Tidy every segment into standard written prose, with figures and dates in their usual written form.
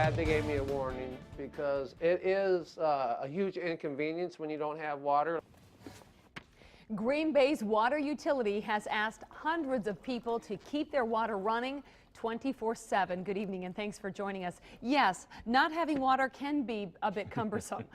glad they gave me a warning because it is a huge inconvenience when you don't have water. Green Bay's water utility has asked hundreds of people to keep their water running 24/7. Good evening and thanks for joining us. Yes, not having water can be a bit cumbersome.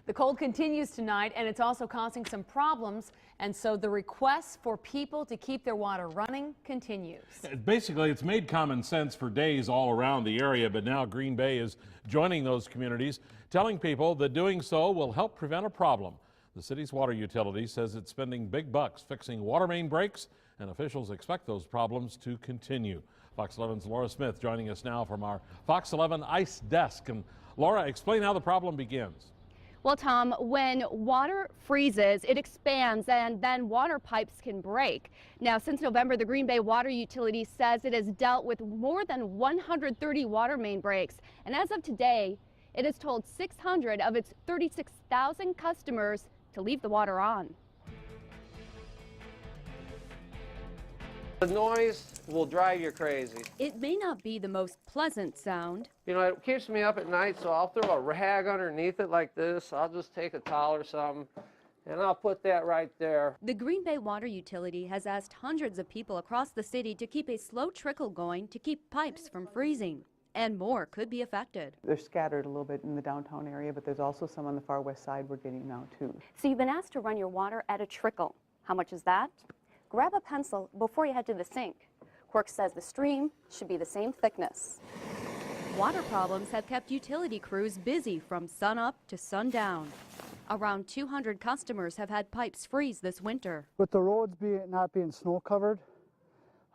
The cold continues tonight and it's also causing some problems, and so the request for people to keep their water running continues. Basically, it's made common sense for days all around the area, but now Green Bay is joining those communities, telling people that doing so will help prevent a problem. The city's water utility says it's spending big bucks fixing water main breaks, and officials expect those problems to continue. Fox 11's Laura Smith joining us now from our Fox 11 ice desk. And Laura, explain how the problem begins. Well, Tom, when water freezes, it expands and then water pipes can break. Now, since November, the Green Bay Water Utility says it has dealt with more than 130 water main breaks. And as of today, it has told 600 of its 36,000 customers to leave the water on. The noise will drive you crazy. It may not be the most pleasant sound. You know, it keeps me up at night, so I'll throw a rag underneath it like this. I'll just take a towel or something, and I'll put that right there. The Green Bay Water Utility has asked hundreds of people across the city to keep a slow trickle going to keep pipes from freezing. And more could be affected. They're scattered a little bit in the downtown area, but there's also some on the far west side we're getting now too. So you've been asked to run your water at a trickle. How much is that? Grab a pencil before you head to the sink. Quirk says the stream should be the same thickness. Water problems have kept utility crews busy from sunup to sundown. Around 200 customers have had pipes freeze this winter. With the roads not being snow covered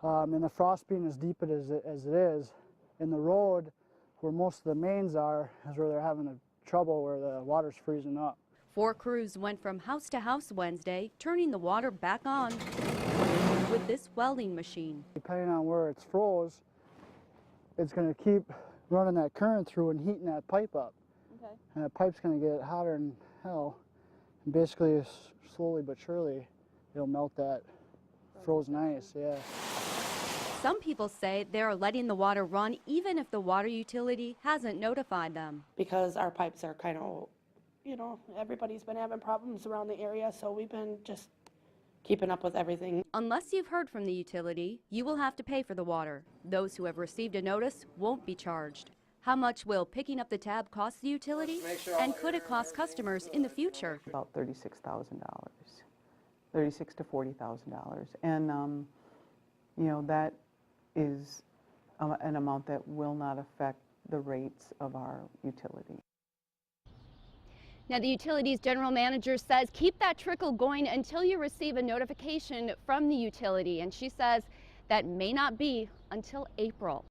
and the frost being as deep as it is, in the road where most of the mains are is where they're having trouble, where the water's freezing up. 4 crews went from house to house Wednesday, turning the water back on with this welding machine. Depending on where it's froze, it's going to keep running that current through and heating that pipe up. Okay. And that pipe's going to get hotter than hell. And basically, slowly but surely, it'll melt that frozen ice. Yeah. Some people say they're letting the water run even if the water utility hasn't notified them. Because our pipes are kind of, you know, everybody's been having problems around the area, so we've been just keeping up with everything. Unless you've heard from the utility, you will have to pay for the water. Those who have received a notice won't be charged. How much will picking up the tab cost the utility? And could it cost customers in the future? About $36,000, $36,000 to $40,000. And, you know, that is an amount that will not affect the rates of our utility. Now, the utility's general manager says keep that trickle going until you receive a notification from the utility, and she says that may not be until April.